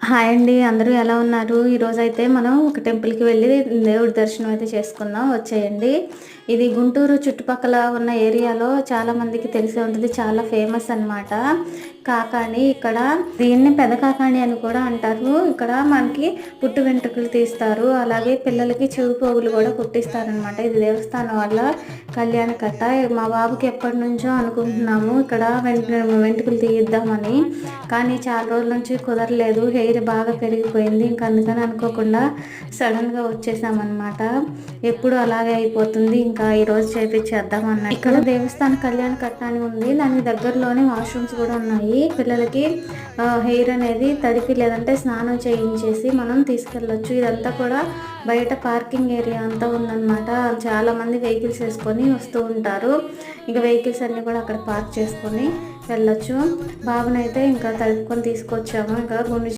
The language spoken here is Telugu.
హాయ్ అండి. అందరూ ఎలా ఉన్నారు? ఈరోజైతే మనం ఒక టెంపుల్‌కి వెళ్ళి దేవుడి దర్శనం అయితే చేసుకుందాం వచ్చేయండి. ఇది గుంటూరు చుట్టుపక్కల ఉన్న ఏరియాలో చాలా మందికి తెలిసే ఉంటది. చాలా ఫేమస్ అనమాట. కాకాణి ఇక్కడ దీన్ని పెద్ద కాకాణి అని కూడా అంటారు. ఇక్కడ మనకి పుట్టు వెంట్రుకలు తీస్తారు. అలాగే పిల్లలకి చెవి పోగులు కూడా కుట్టిస్తారనమాట. ఇది దేవస్థానం వల్ల కళ్యాణ కట్ట. మా బాబుకి ఎప్పటినుంచో అనుకుంటున్నాము ఇక్కడ వెంట్రుకలు తీయిద్దామని. కానీ చాలా రోజుల నుంచి కుదరలేదు. హెయిర్ బాగా పెరిగిపోయింది. ఇంక అందుకని అనుకోకుండా సడన్గా వచ్చేసామన్నమాట. ఎప్పుడు అలాగే అయిపోతుంది. ఇంకా ఈరోజు చేపించేద్దాం అన్నట్టు. ఇక్కడ దేవస్థాన కళ్యాణ కట్ట అని ఉంది. దానికి దగ్గరలోనే వాష్రూమ్స్ కూడా ఉన్నాయి. పిల్లలకి హెయిర్ అనేది తడిపి లేదంటే స్నానం చేయించేసి మనం తీసుకెళ్ళొచ్చు. ఇదంతా కూడా బయట పార్కింగ్ ఏరియా అంతా ఉందన్నమాట. చాలా మంది వెహికల్స్ వేసుకొని వస్తూ ఉంటారు. ఇక వెహికల్స్ అన్నీ కూడా అక్కడ పార్క్ చేసుకొని వెళ్ళొచ్చు. బాబునైతే ఇంకా తడుపుకొని తీసుకొచ్చాము. ఇంకా గుండు